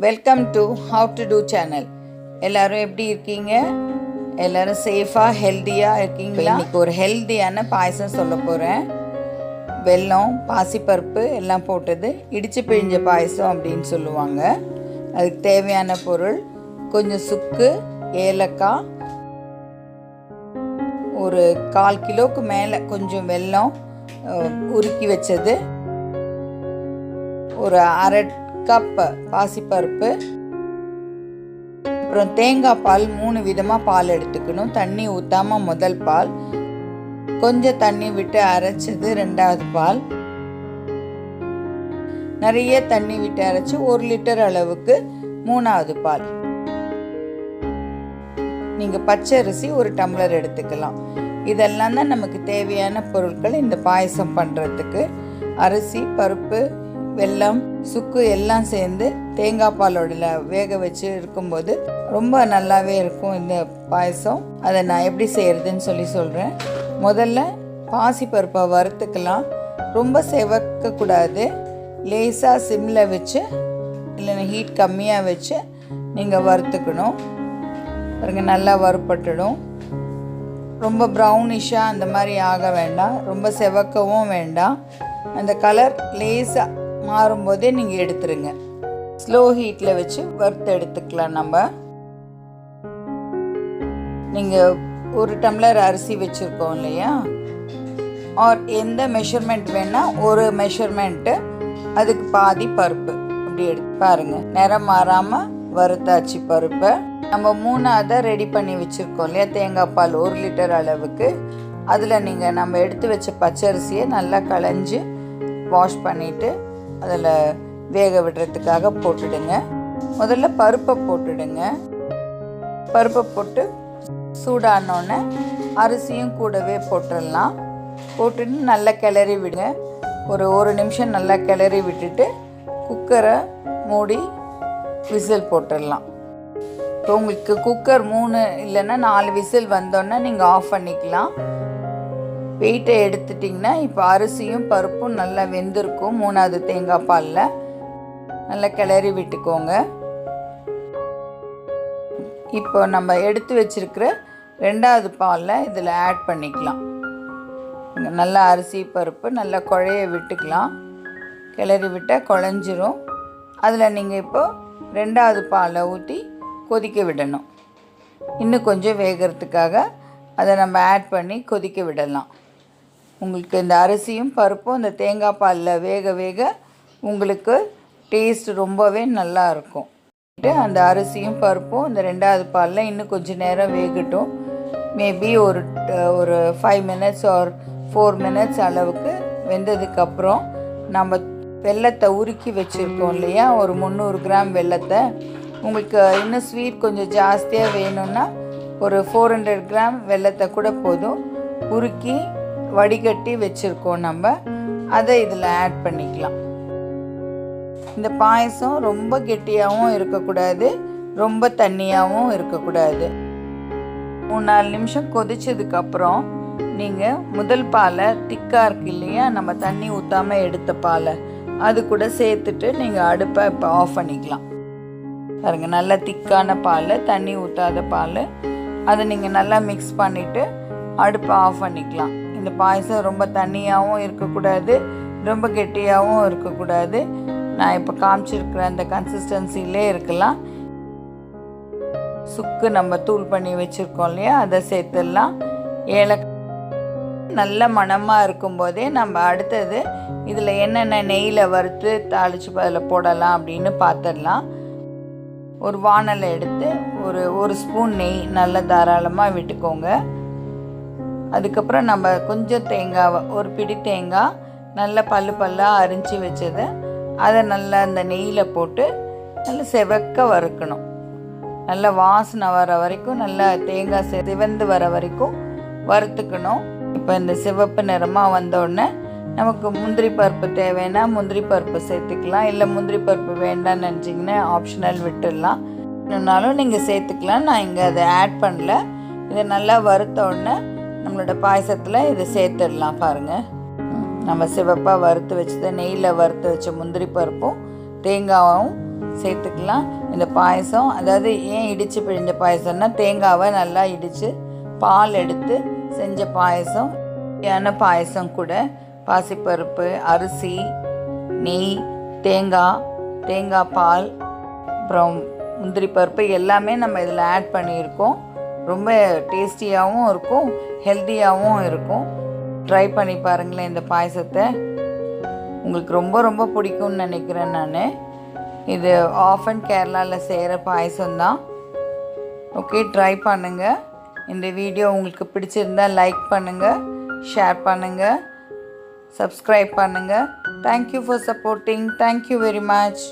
Welcome to how to do channel. எல்லோரும் எப்படி இருக்கீங்க? எல்லோரும் சேஃபாக ஹெல்த்தியாக இருக்கீங்களா? இன்றைக்கி ஒரு ஹெல்த்தியான பாயசம் சொல்ல போகிறேன். வெல்லம், பாசிப்பருப்பு எல்லாம் போட்டது இடிச்சு பிழிஞ்ச பாயசம் அப்படின்னு சொல்லுவாங்க. அதுக்கு தேவையான பொருள் கொஞ்சம் சுக்கு, ஏலக்காய், ஒரு 1/4 கிலோவுக்கு மேலே கொஞ்சம் வெல்லம் உருக்கி வச்சது, ஒரு 1/2 கப் பாசிப்பருப்பு, அப்புறம் தேங்காய் பால் 3 விதமாக பால் எடுத்துக்கணும். தண்ணி ஊற்றாமல் முதல் பால், கொஞ்சம் தண்ணி விட்டு அரைச்சது 2வது பால், நிறைய தண்ணி விட்டு அரைச்சி 1 லிட்டர் அளவுக்கு 3வது பால். நீங்கள் பச்சை அரிசி 1 டம்ளர் எடுத்துக்கலாம். இதெல்லாம் தான் நமக்கு தேவையான பொருட்கள் இந்த பாயசம் பண்ணுறதுக்கு. அரிசி, பருப்பு, வெல்லம், சுக்கு எல்லாம் சேர்ந்து தேங்காய் பாலோட வேக வச்சு இருக்கும்போது ரொம்ப நல்லாவே இருக்கும் இந்த பாயசம். அதை நான் எப்படி செய்கிறதுன்னு சொல்கிறேன். முதல்ல பாசிப்பருப்பை வறுத்துக்கலாம். ரொம்ப செவக்கக்கூடாது, லேசாக சிம்மில் வச்சு இல்லைன்னா ஹீட் கம்மியாக வச்சு நீங்கள் வறுத்துக்கணும். பாருங்க, நல்லா வறுப்பட்டுடும். ரொம்ப ப்ரௌனிஷாக அந்த மாதிரி ஆக வேண்டாம், ரொம்ப செவக்கவும் வேண்டாம். அந்த கலர் லேசாக மாறும்போதே நீங்கள் எடுத்துருங்க. ஸ்லோ ஹீட்டில் வச்சு வறுத்து எடுத்துக்கலாம். நீங்கள் 1 டம்ளர் அரிசி வச்சுருக்கோம் இல்லையா, ஆர் எந்த மெஷர்மெண்ட் வேணால் ஒரு மெஷர்மெண்ட்டு, அதுக்கு பாதி பருப்பு அப்படி எடுத்து பாருங்கள். நிறம் மாறாமல் வறுத்தாச்சு பருப்பை. நம்ம 3வது ரெடி பண்ணி வச்சுருக்கோம் இல்லையா, தேங்காய் பால் 1 லிட்டர் அளவுக்கு. அதில் நீங்கள் நம்ம எடுத்து வச்ச பச்சரிசியை நல்லா களைஞ்சி வாஷ் பண்ணிவிட்டு அதில் வேக விடுறதுக்காக போட்டுடுங்க. முதல்ல பருப்பை போட்டுடுங்க. பருப்பை போட்டு சூடானோடனே அரிசியும் கூடவே போட்டுடலாம். போட்டுட்டு நல்லா கிளறி விடுங்க. ஒரு 1 நிமிஷம் நல்லா கிளறி விட்டுட்டு குக்கரை மூடி விசில் போட்டுடலாம். இப்போ உங்களுக்கு குக்கர் 3 இல்லைன்னா 4 விசில் வந்தோன்னே நீங்கள் ஆஃப் பண்ணிக்கலாம். வெயிட்டை எடுத்துட்டிங்கன்னா இப்போ அரிசியும் பருப்பும் நல்லா வெந்திருக்கும். 3வது தேங்காய் பாலில் நல்லா கிளறி விட்டுக்கோங்க. இப்போ நம்ம எடுத்து வச்சுருக்கிற 2வது பாலில் இதில் ஆட் பண்ணிக்கலாம். நல்லா அரிசி பருப்பு நல்லா குழைய விட்டுக்கலாம். கிளறி விட்டால் குழஞ்சிரும். அதில் நீங்கள் இப்போ 2வது பாலை ஊற்றி கொதிக்க விடணும். இன்னும் கொஞ்சம் வேகிறதுக்காக அதை நம்ம ஆட் பண்ணி கொதிக்க விடலாம். உங்களுக்கு இந்த அரிசியும் பருப்பும் இந்த தேங்காய் பாலில் வேக வேக உங்களுக்கு டேஸ்ட் ரொம்பவே நல்லா இருக்கும். அந்த அரிசியும் பருப்பும் இந்த 2வது பாலில் இன்னும் கொஞ்சம் நேரம் வேகட்டும். மேபி ஒரு 5 மினிட்ஸ் ஆர் 4 மினிட்ஸ் அளவுக்கு வெந்ததுக்கப்புறம் நம்ம வெல்லத்தை உருக்கி வச்சுருக்கோம் இல்லையா, ஒரு 300 கிராம் வெல்லத்தை. உங்களுக்கு இன்னும் ஸ்வீட் கொஞ்சம் ஜாஸ்தியாக வேணும்னா ஒரு 400 கிராம் வெல்லத்தை கூட போதும். உருக்கி வடிகட்டி வச்சுருக்கோம் நம்ம, அதை இதில் ஆட் பண்ணிக்கலாம். இந்த பாயசம் ரொம்ப கெட்டியாகவும் இருக்கக்கூடாது, ரொம்ப தண்ணியாகவும் இருக்கக்கூடாது. 3-4 நிமிஷம் கொதிச்சதுக்கப்புறம் நீங்கள் முதல் பாலை திக்காக இருக்கு இல்லையா, நம்ம தண்ணி ஊற்றாமல் எடுத்த பாலை அது கூட சேர்த்துட்டு நீங்கள் அடுப்பை இப்போ ஆஃப் பண்ணிக்கலாம். பாருங்கள், நல்லா திக்கான பால், தண்ணி ஊற்றாத பால். அதை நீங்கள் நல்லா மிக்ஸ் பண்ணிவிட்டு அடுப்பை ஆஃப் பண்ணிக்கலாம். இந்த பாயசம் ரொம்ப தண்ணியாகவும் இருக்கக்கூடாது, ரொம்ப கெட்டியாகவும் இருக்கக்கூடாது. நான் இப்போ காமிச்சிருக்கிற அந்த கன்சிஸ்டன்சிலே இருக்கலாம். சுக்கு நம்ம தூள் பண்ணி வச்சுருக்கோம் இல்லையா, அதை சேர்த்துடலாம். ஏலக்காய் நல்ல மணமாக இருக்கும்போதே நம்ம அடுத்தது இதில் என்னென்ன நெய்யில் வறுத்து தாளித்து அதில் போடலாம் அப்படின்னு பார்த்துடலாம். ஒரு வானலை எடுத்து ஒரு ஸ்பூன் நெய் நல்லா தாராளமாக விட்டுக்கோங்க. அதுக்கப்புறம் நம்ம கொஞ்சம் தேங்காவை, ஒரு பிடி தேங்காய் நல்லா பல்லாக அரிஞ்சு வச்சதை அதை நல்லா அந்த நெய்யில் போட்டு நல்லா செவக்க வறுக்கணும். நல்லா வாசனை வர வரைக்கும், நல்லா தேங்காய் சிவந்து வர வரைக்கும் வறுத்துக்கணும். இப்போ இந்த சிவப்பு நிறமாக வந்தோடனே நமக்கு முந்திரி பருப்பு தேவைன்னா முந்திரி பருப்பு சேர்த்துக்கலாம். இல்லை முந்திரி பருப்பு வேண்டாம்னு நினச்சிங்கன்னா ஆப்ஷனல் விட்டுடலாம். இன்னொன்னாலும் நீங்கள் சேர்த்துக்கலாம். நான் இங்கே அதை ஆட் பண்ணல. இதை நல்லா வறுத்த உடனே நம்மளோட பாயசத்தில் இதை சேர்த்துடலாம். பாருங்கள், நம்ம சிவப்பாக வறுத்து வச்சதை நெய்யில் வறுத்து வச்ச முந்திரி பருப்பும் தேங்காயும் சேர்த்துக்கலாம். இந்த பாயசம் அதாவது ஏன் இடித்து பிழிஞ்ச பாயசம்னா தேங்காவை நல்லா இடித்து பால் எடுத்து செஞ்ச பாயசம். பாயசம் கூட பாசிப்பருப்பு, அரிசி, நெய், தேங்காய் பால், அப்புறம் முந்திரி பருப்பு எல்லாமே நம்ம இதில் ஆட் பண்ணியிருக்கோம். ரொம்ப டேஸ்டியாகவும் இருக்கும், ஹெல்த்தியாகவும் இருக்கும். ட்ரை பண்ணி பாருங்களேன். இந்த பாயசத்தை உங்களுக்கு ரொம்ப ரொம்ப பிடிக்கும்னு நினைக்கிறேன் நான். இது ஆஃபன் கேரளாவில் செய்கிற பாயசம்தான். ஓகே, ட்ரை பண்ணுங்கள். இந்த வீடியோ உங்களுக்கு பிடிச்சிருந்தால் லைக் பண்ணுங்கள், ஷேர் பண்ணுங்கள், சப்ஸ்கிரைப் பண்ணுங்கள். Thank you for supporting. Thank you very much.